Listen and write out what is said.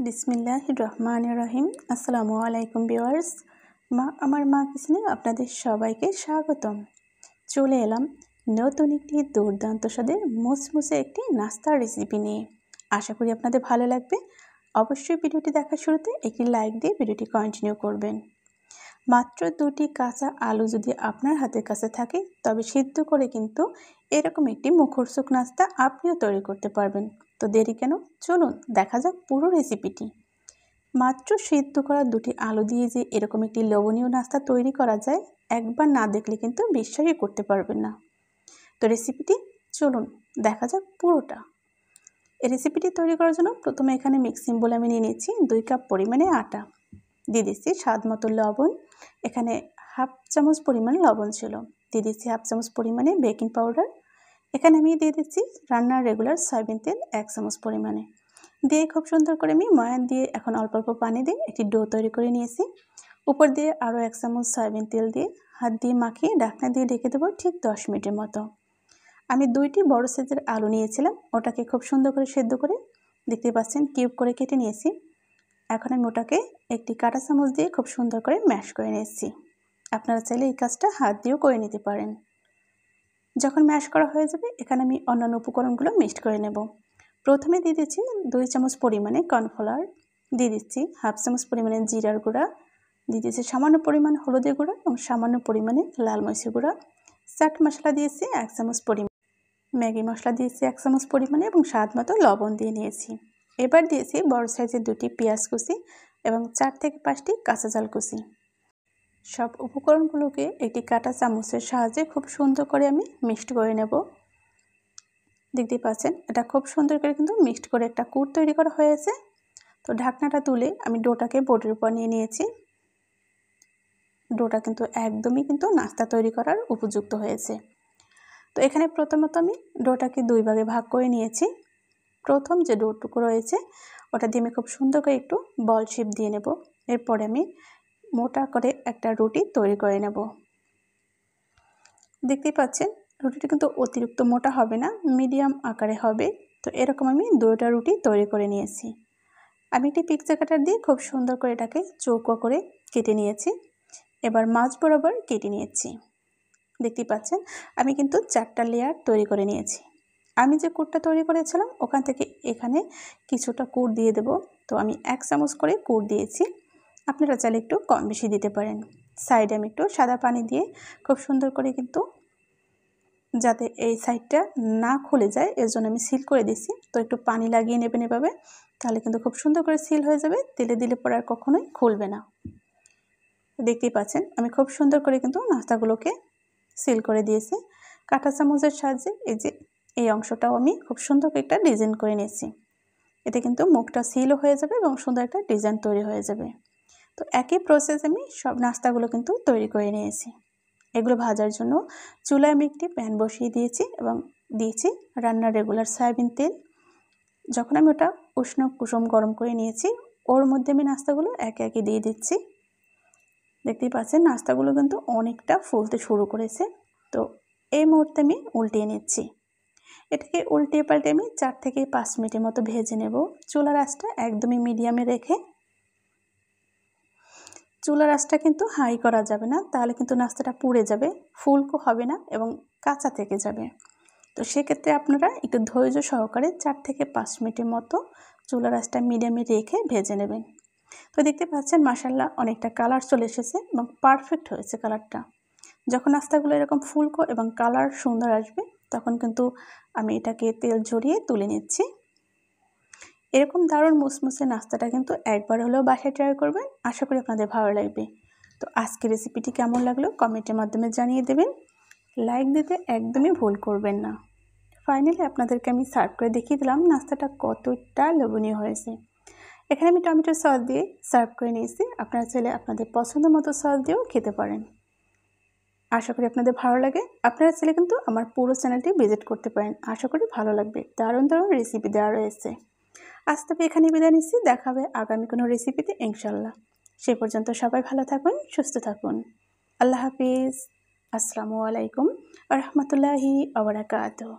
বিসমিল্লাহির রহমানির রহিম। আসসালামু আলাইকুম ভিউয়ার্স। আমার মা কিচেনে আপনাদের সবাইকে স্বাগতম। চলে এলাম নতুন একটি দুর্দান্ত স্বাদের মুসমুসে একটি নাস্তার রেসিপি নিয়ে। আশা করি আপনাদের ভালো লাগবে। অবশ্যই ভিডিওটি দেখার শুরুতে একটি লাইক দিয়ে ভিডিওটি কন্টিনিউ করবেন। মাত্র 2টি কাঁচা আলু যদি আপনার হাতের কাছে থাকে তবে সিদ্ধ করে কিন্তু এরকম একটি মুখরোচক নাস্তা আপনিও তৈরি করতে পারবেন। তো দেরি কেন, চলুন দেখা যাক পুরো রেসিপিটি। মাত্র সিদ্ধ করা 2টি আলু দিয়ে যে এরকম একটি লোভনীয় নাস্তা তৈরি করা যায়, একবার না দেখলে কিন্তু বিশ্বাসই করতে পারবেন না। তো রেসিপিটি চলুন দেখা যাক পুরোটা। এই রেসিপিটি তৈরি করার জন্য প্রথমে এখানে মিক্সিং বলে আমি নিয়ে নিয়েছি 2 কাপ পরিমাণে আটা। দিয়ে দিচ্ছি স্বাদ মতো লবণ, এখানে হাফ চামচ পরিমাণ লবণ ছিল। দিয়ে দিচ্ছি হাফ চামচ পরিমাণে বেকিং পাউডার। এখানে আমি দিয়ে দিচ্ছি রান্নার রেগুলার সয়াবিন তেল 1 চামচ পরিমাণে। দিয়ে খুব সুন্দর করে আমি ময়ান দিয়ে এখন অল্প অল্প পানি দিয়ে একটি ডো তৈরি করে নিয়েছি। উপর দিয়ে আরও 1 চামচ সয়াবিন তেল দিয়ে হাত দিয়ে মাখিয়ে ঢাকনা দিয়ে ঢেকে দেবো ঠিক 10 মিনিটের মতো। আমি 2টি বড় সাইজের আলু নিয়েছিলাম, ওটাকে খুব সুন্দর করে সেদ্ধ করে দেখতে পাচ্ছেন কিউব করে কেটে নিয়েছি। এখন আমি ওটাকে একটি কাঁটা চামচ দিয়ে খুব সুন্দর করে ম্যাশ করে নিয়েছি। আপনারা চাইলে এই কাজটা হাত দিয়েও করে নিতে পারেন। যখন ম্যাশ করা হয়ে যাবে এখানে আমি অন্যান্য উপকরণগুলো মিক্সড করে নেব। প্রথমে দিয়ে দিচ্ছি 2 চামচ পরিমাণে কর্নফ্লাওয়ার, দিয়ে দিচ্ছি হাফ চামচ পরিমাণে জিরার গুঁড়া, দিয়ে দিচ্ছি সামান্য পরিমাণ হলুদের গুঁড়া এবং সামান্য পরিমাণে লাল মরিচের গুঁড়া। চাট মশলা দিয়েছি 1 চামচ পরিমাণ, ম্যাগি মশলা দিয়েছি 1 চামচ পরিমাণে এবং স্বাদ মতো লবণ দিয়ে নিয়েছি। এবার দিয়েছি বড় সাইজের 2টি পেঁয়াজ কুচি এবং 4 থেকে 5টি কাঁচা ঝাল কুচি। সব উপকরণগুলোকে একটি কাঁটা চামচের সাহায্যে খুব সুন্দর করে আমি মিক্সড করে নেব। দেখতে পাচ্ছেন এটা খুব সুন্দর করে কিন্তু মিক্সড করে একটা কুট তৈরি করা হয়েছে। তো ঢাকনাটা তুলে আমি ডোটাকে বোর্ডের উপর নিয়ে নিয়েছি। ডোটা কিন্তু একদমই কিন্তু নাস্তা তৈরি করার উপযুক্ত হয়েছে। তো এখানে প্রথমত আমি ডোটাকে 2 ভাগে ভাগ করে নিয়েছি। প্রথম যে ডোটুকু রয়েছে ওটা দিয়ে আমি খুব সুন্দর করে একটু বল শেপ দিয়ে নেব। এরপরে আমি মোটা করে একটা রুটি তৈরি করে নেব। দেখতেই পাচ্ছেন রুটিটা কিন্তু অতিরিক্ত মোটা হবে না, মিডিয়াম আকারে হবে। তো এরকম আমি 2টা রুটি তৈরি করে নিয়েছি। আমি একটি পিকচার কাটার দিয়ে খুব সুন্দর করে এটাকে চৌকো করে কেটে নিয়েছি। এবার মাঝ বরাবর কেটে নিয়েছি। দেখতেই পাচ্ছেন আমি কিন্তু 4টা লেয়ার তৈরি করে নিয়েছি। আমি যে কুটটা তৈরি করেছিলাম ওখান থেকে এখানে কিছুটা কুট দিয়ে দেব। তো আমি 1 চামচ করে কুট দিয়েছি, আপনারা চাইলে একটু কম বেশি দিতে পারেন। সাইডে আমি একটু সাদা পানি দিয়ে খুব সুন্দর করে কিন্তু যাতে এই সাইডটা না খুলে যায় এর জন্য আমি সিল করে দিচ্ছি। তো একটু পানি লাগিয়ে নেবেন এভাবে, তাহলে কিন্তু খুব সুন্দর করে সিল হয়ে যাবে, তেলে দিলে পরে আর কখনোই খুলবে না। দেখতেই পাচ্ছেন আমি খুব সুন্দর করে কিন্তু নাস্তাগুলোকে সিল করে দিয়েছি। কাঁটা চামচের সাহায্যে এই অংশটাও আমি খুব সুন্দর করে একটা ডিজাইন করে নিয়েছি। এতে কিন্তু মুখটা সিলও হয়ে যাবে এবং সুন্দর একটা ডিজাইন তৈরি হয়ে যাবে। তো একই প্রসেস আমি সব নাস্তাগুলো কিন্তু তৈরি করে নিয়েছি। এগুলো ভাজার জন্য চুলায় আমি একটি প্যান বসিয়ে দিয়েছি এবং দিয়েছি রান্নার রেগুলার সয়াবিন তেল। যখন আমি ওটা উষ্ণ কুসুম গরম করে নিয়েছি ওর মধ্যে আমি নাস্তাগুলো একে একে দিয়ে দিচ্ছি। দেখতেই পাচ্ছেন নাস্তাগুলো কিন্তু অনেকটা ফুলতে শুরু করেছে। তো এই মুহূর্তে আমি উল্টিয়ে নিচ্ছি। এটাকে উল্টিয়ে পাল্টে আমি 4 থেকে 5 মিনিটের মতো ভেজে নেব। চুলার আঁচটা একদমই মিডিয়ামে রেখে। চুলার আঁচটা কিন্তু হাই করা যাবে না, তাহলে কিন্তু নাস্তাটা পুড়ে যাবে, ফুলকো হবে না এবং কাঁচা থেকে যাবে। তো সেক্ষেত্রে আপনারা একটু ধৈর্য সহকারে 4 থেকে 5 মিনিটের মতো চুলার আঁচটা মিডিয়ামে রেখে ভেজে নেবেন। তো দেখতে পাচ্ছেন মাশাআল্লাহ অনেকটা কালার চলে এসেছে এবং পারফেক্ট হয়েছে কালারটা। যখন নাস্তাগুলো এরকম ফুলকো এবং কালার সুন্দর আসবে তখন কিন্তু আমি এটাকে তেল ঝরিয়ে তুলে নিচ্ছি। এরকম দারুণ মুসমুসে নাস্তাটা কিন্তু একবার হলেও বাসায় ট্রাই করবেন, আশা করি আপনাদের ভালো লাগবে। তো আজকের রেসিপিটি কেমন লাগলো কমেন্টের মাধ্যমে জানিয়ে দেবেন। লাইক দিতে একদমই ভুল করবেন না। ফাইনালি আপনাদেরকে আমি সার্ভ করে দেখিয়ে দিলাম নাস্তাটা কতটা লোভনীয় হয়েছে। এখানে আমি টমেটো সস দিয়ে সার্ভ করে নিয়েছি, আপনারা চাইলে আপনাদের পছন্দ মতো সস দিয়েও খেতে পারেন। আশা করি আপনাদের ভালো লাগে। আপনারা চাইলে কিন্তু আমার পুরো চ্যানেলটি ভিজিট করতে পারেন, আশা করি ভালো লাগবে। দারুণ দারুণ রেসিপি দেওয়া রয়েছে। আজ তবে এখানে বিদায় নিচ্ছি, দেখা হবে আগামী কোনো রেসিপিতে ইনশাল্লাহ। সে পর্যন্ত সবাই ভালো থাকুন, সুস্থ থাকুন। আল্লাহ হাফিজ। আসসালামু আলাইকুম ওয়া রাহমাতুল্লাহি ওয়া বারাকাতুহু।